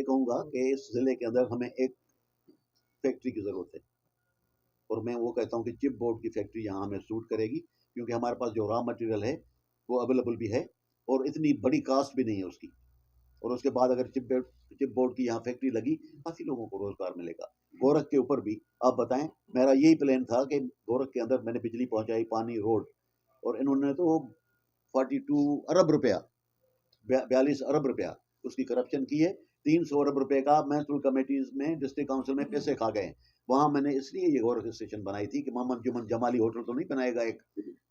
कहूँगा कि इस ज़िले के अंदर हमें एक फैक्ट्री की ज़रूरत है, और मैं वो कहता हूँ कि चिप बोर्ड की फैक्ट्री यहाँ हमें सूट करेगी, क्योंकि हमारे पास जो रॉ मटेरियल है वो अवेलेबल भी है और इतनी बड़ी कास्ट भी नहीं है उसकी। और उसके बाद अगर चिप बोर्ड की यहाँ फैक्ट्री लगी, काफ़ी लोगों को रोज़गार मिलेगा। गोरख के ऊपर भी आप बताएं, मेरा यही प्लान था कि गोरख के अंदर मैंने बिजली पहुँचाई, पानी, रोड, और इन्होंने तो 42 अरब रुपया 42 अरब रुपया उसकी करप्शन की है। 300 अरब रुपए का म्युनिसिपल कमेटीज में, डिस्ट्रिक्ट काउंसिल में पैसे खा गए। वहां मैंने इसलिए ये गोरख स्टेशन बनाई थी कि मोहम्मद जुमन जमाली होटल तो नहीं बनाएगा, एक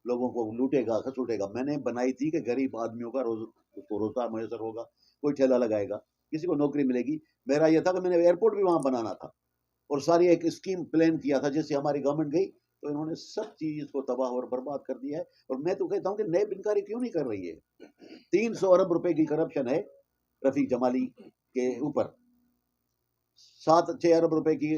लोगों को लूटेगा खसूटेगा। मैंने बनाई थी कि गरीब आदमियों का उसको रोजगार मैसर होगा, कोई ठेला लगाएगा, किसी को नौकरी मिलेगी। मेरा यह था कि मैंने एयरपोर्ट भी वहां बनाना था और सारी एक स्कीम प्लान किया था, जिससे हमारी गवर्नमेंट गई तो इन्होंने सब चीज को तबाह और बर्बाद कर दिया है। और मैं तो कहता हूँ कि नए बिनकारी क्यों नहीं कर रही है। 300 अरब रुपए की करप्शन है रफीक जमाली के ऊपर। 7-6 अरब रुपए की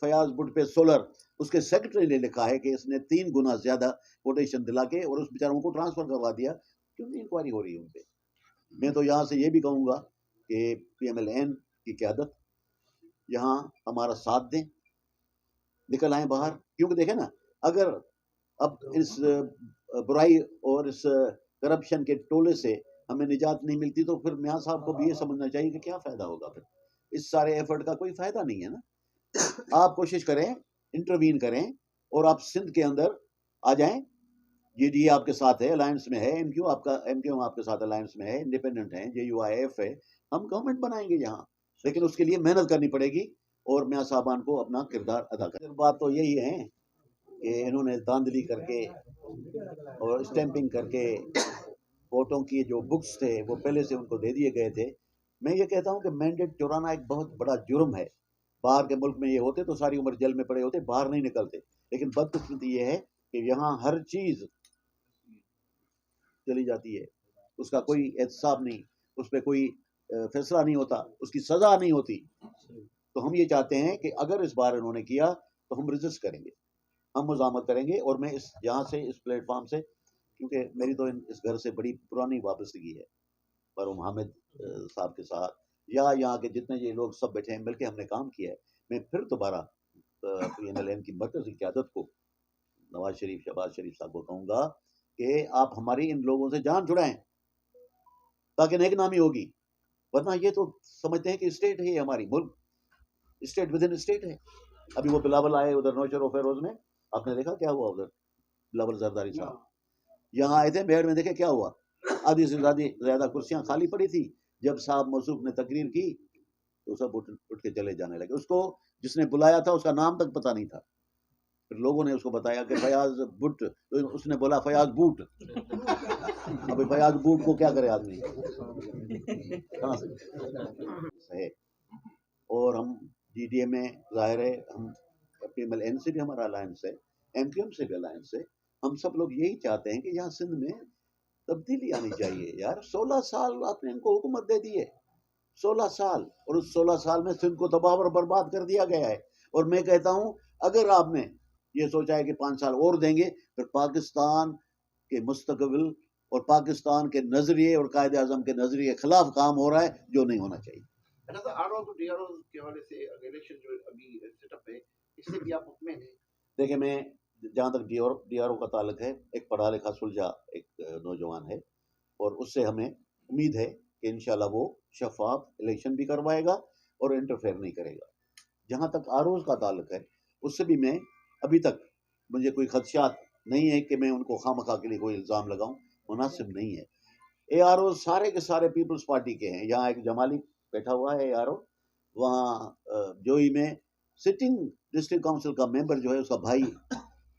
फयाज बुट पे सोलर, उसके सेक्रेटरी ने लिखा है कि इसने 3 गुना ज्यादा कोटेशन दिला के और उस बेचारों को ट्रांसफर करवा दिया। क्यों नहीं इंक्वायरी हो रही है उन पे। मैं तो यहाँ से ये भी कहूँगा कि PMLN की क़यादत यहाँ हमारा साथ दें, निकल आए बाहर। क्योंकि देखें ना, अगर अब इस बुराई और इस करप्शन के टोले से हमें निजात नहीं मिलती तो फिर मियाँ साहब को भी ये समझना चाहिए कि क्या फ़ायदा होगा। फिर इस सारे एफर्ट का कोई फ़ायदा नहीं है ना। आप कोशिश करें, इंटरवीन करें और आप सिंध के अंदर आ जाएं। ये आपके साथ है, अलायंस में है। MQ आपके साथ अलायंस में है, इंडिपेंडेंट है, JUIF है। हम गवर्नमेंट बनाएंगे यहाँ, लेकिन उसके लिए मेहनत करनी पड़ेगी और मियाँ साहबान को अपना किरदार अदा करें। बात तो यही है कि इन्होंने धांधली करके और स्टैंपिंग करके वोटों की जो बुक्स थे वो पहले से उनको दे दिए गए थे। मैं ये कहता हूँ कि मैंडेट चुराना एक बहुत बड़ा जुर्म है। बाहर के मुल्क में ये होते तो सारी उम्र जेल में पड़े होते, बाहर नहीं निकलते। लेकिन बदकिस्मती ये है कि यहाँ हर चीज चली जाती है, उसका कोई एहतसाब नहीं, उस पर कोई फैसला नहीं होता, उसकी सजा नहीं होती। तो हम ये चाहते हैं कि अगर इस बार इन्होंने किया तो हम रजिस्ट करेंगे, हम मुज़ामत करेंगे। और मैं इस यहाँ से, इस प्लेटफॉर्म से, क्योंकि मेरी तो इस घर से बड़ी पुरानी वाबस्तगी है, मरहूम हामिद साहब के साथ, या यहाँ के जितने ये लोग सब बैठे हैं, मिलकर हमने काम किया है। मैं फिर दोबारा PMLN की मरकज़ी क़यादत को, नवाज शरीफ, शहबाज शरीफ साहब को कहूँगा कि आप हमारी इन लोगों से जान छुड़ाएं ताकि नेक नामी होगी। वरना ये तो समझते हैं कि स्टेट है ये हमारी, मुल्क स्टेट विद इन स्टेट है। अभी वो बिलावल आए उधर नौशर और फेरोज में, आपने देखा क्या हुआ उधर। बिलावल जरदारी साहब यहाँ आए थे मेड़ में, देखे क्या हुआ। आधी से ज्यादा कुर्सियां खाली पड़ी थी। जब साहब मौसूफ ने तकरीर की तो सब उठ के चले जाने लगे। उसको जिसने बुलाया था उसका नाम तक पता नहीं था। फिर लोगों ने उसको बताया कि फयाज बुट, तो उसने बोला फयाज बूट। अभी फयाज बूट को क्या करे आदमी, कहाँ से है। और हम GDA में जाहिर है, हम PMLN से भी हमारा अलायंस है, MQM से भी अलायंस है। हम सब लोग यही चाहते हैं कि यहाँ सिंध में तब्दीली आनी चाहिए। यार 16 साल आपने इनको हुकूमत दे दी है, 16 साल, और उस 16 साल में सिंध को तबाह और बर्बाद कर दिया गया है। और मैं कहता हूँ अगर आपने ये सोचा है कि 5 साल और देंगे, फिर पाकिस्तान के मुस्तकबिल और पाकिस्तान के नजरिए और कायदे आजम के नजरिए के खिलाफ काम हो रहा है, जो नहीं होना चाहिए। देखिए, मैं जहाँ तक DRO का ताल्लुक है, एक पढ़ा लिखा सुलझा एक नौजवान है, और उससे हमें उम्मीद है कि इंशाल्लाह वो शफाफ इलेक्शन भी करवाएगा और इंटरफेयर नहीं करेगा। जहाँ तक आरोज का ताल्लुक है, उससे भी मैं अभी तक, मुझे कोई खदशात नहीं है कि मैं उनको खामखा के लिए कोई इल्ज़ाम लगाऊं, मुनासिब नहीं है। ARO सारे के सारे पीपल्स पार्टी के हैं। यहाँ एक जमाली बैठा हुआ है ARO, वहाँ जोई में सिटिंग डिस्ट्रिक्ट काउंसिल का मेंबर जो है उसका भाई,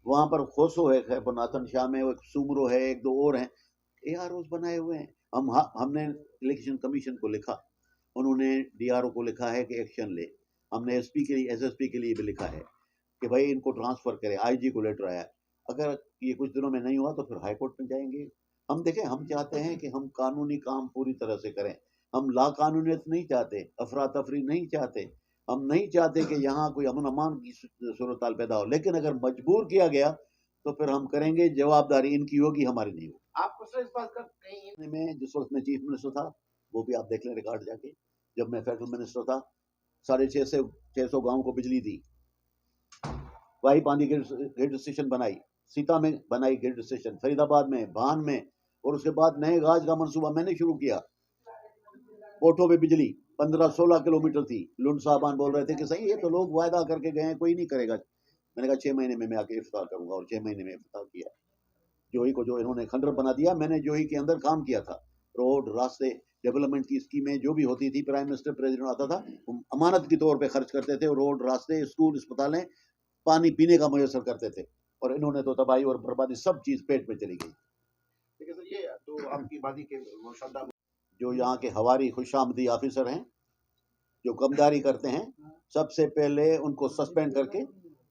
वहाँ पर खोसो है, खैबरनाथन शाह में एक सुमरो है, एक दो और हैं, AROs बनाए हुए हैं। हमने इलेक्शन कमीशन को लिखा, उन्होंने DRO को लिखा है कि एक्शन ले। हमने SP के लिए, SSP के लिए भी लिखा है कि भाई इनको ट्रांसफर करें। IG को लेटर आया, अगर ये कुछ दिनों में नहीं हुआ तो फिर हाई कोर्ट में जाएंगे। हम देखें, हम चाहते हैं कि हम कानूनी काम पूरी तरह से करें। हम लाकानूनियत नहीं चाहते, अफरा तफरी नहीं चाहते, हम नहीं चाहते कि यहाँ कोई अमन अमान की सूरत हाल पैदा हो। लेकिन अगर मजबूर किया गया तो फिर हम करेंगे, जवाबदारी इनकी होगी, हमारी नहीं होगी। आपको इस बात का कहीं में जिस वक्त मैं चीफ मिनिस्टर था, वो भी आप देख लें रिकॉर्ड जाके, जब मैं फेडरल मिनिस्टर था 650 गाँव को बिजली दी, वाही पानी ग्रिड स्टेशन बनाई, सीता में बनाई ग्रिड स्टेशन, फरीदाबाद में, भान में, और उसके बाद नए गाज का मंसूबा मैंने शुरू किया। कोठों पे बिजली 15-16 किलोमीटर थी। लुंड साहबान बोल रहे थे कि सही ये तो लोग वायदा करके गए हैं, कोई नहीं करेगा। मैंने कहा 6 महीने में मैं आके इफ्तार करूंगा, और 6 महीने में इफ्तार किया। जोही को जो इन्होंने खंडर बना दिया, मैंने जोही के अंदर काम किया था। रोड, रास्ते, डेवलपमेंट की स्कीमें जो भी होती थी, प्राइम मिनिस्टर, प्रेसिडेंट आता था, अमानत के तौर पे खर्च करते थे। रोड, रास्ते, स्कूल, अस्पतालें, पानी पीने का मुयसर करते थे। और इन्होंने तो तबाही और बर्बादी सब चीज पेट में चली गई। ठीक है सर, ये तो आपकी बात के वो श्रद्धा जो यहाँ के हवारी खुशामदी ऑफिसर हैं, जो कमदारी करते हैं, सबसे पहले उनको सस्पेंड करके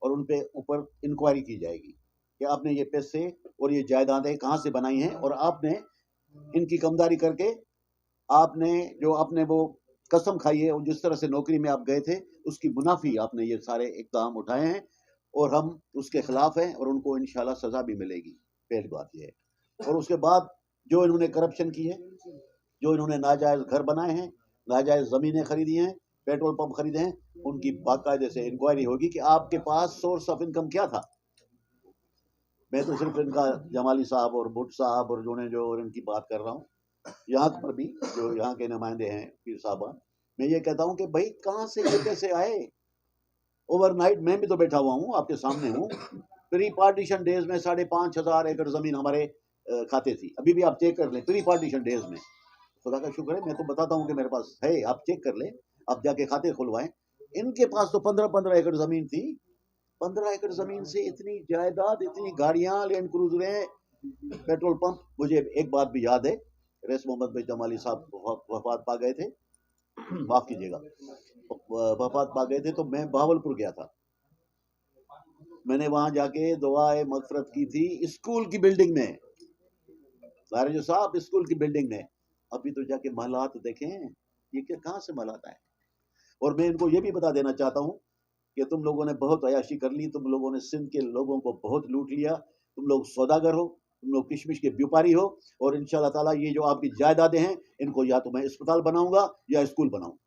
और उन पे ऊपर इंक्वायरी की जाएगी कि आपने ये पैसे और ये जायदादें कहाँ से बनाई हैं, और आपने इनकी कमदारी करके आपने वो कसम खाई है, और जिस तरह से नौकरी में आप गए थे उसकी मुनाफी आपने ये सारे इक़दाम उठाए हैं, और हम उसके खिलाफ हैं, और उनको इंशाल्लाह सजा भी मिलेगी। पहली बात ये है। और उसके बाद जो इन्होंने करप्शन की है, जो इन्होंने नाजायज घर बनाए हैं, नाजायज ज़मीनें खरीदी हैं, पेट्रोल पंप खरीदे हैं, उनकी बाकायदे से इंक्वायरी होगी कि आपके पास सोर्स ऑफ इनकम क्या था। मैं तो सिर्फ इनका जमाली साहब और भुट्ट साहब और जो इनकी बात कर रहा हूँ। यहाँ पर भी जो यहाँ के नुमाइंदे हैं, पीर साहबान, मैं ये कहता हूँ कि भाई कहाँ से ये पैसे आए। ओवरनाइट मैं भी तो बैठा हुआ हूँ, आपके सामने हूँ। प्री पार्टीशन डेज में 5,500 एकड़ ज़मीन हमारे खाते थी। अभी भी आप चेक कर लें, प्री पार्टीशन डेज में। खुदा का शुक्र है, मैं तो बताता हूँ कि मेरे पास है, आप चेक कर लें, आप जाके खाते खुलवाएं। इनके पास तो 15-15 एकड़ ज़मीन थी। 15 एकड़ ज़मीन से इतनी जायदाद, इतनी गाड़ियाँ, लैंड क्रूजरें, पेट्रोल पंप। मुझे एक बात भी याद है, रईस मोहम्मद भाई जमाली साहब वफात पा गए थे, माफ़ कीजिएगा, वफात पा गए थे, तो मैं बहावलपुर गया था। मैंने वहाँ जाके दुआए मगफरत की थी स्कूल की बिल्डिंग में, जो साहब स्कूल की बिल्डिंग में। अभी तो जाके महलात देखें, ये क्या कहाँ से महलात आए। और मैं इनको ये भी बता देना चाहता हूँ कि तुम लोगों ने बहुत अयाशी कर ली, तुम लोगों ने सिंध के लोगों को बहुत लूट लिया, तुम लोग सौदागर हो, तुम लोग किशमिश के व्यापारी हो, और इंशाल्लाह ताला ये जो आपकी जायदादें हैं, इनको या तो मैं अस्पताल बनाऊंगा या स्कूल बनाऊंगा।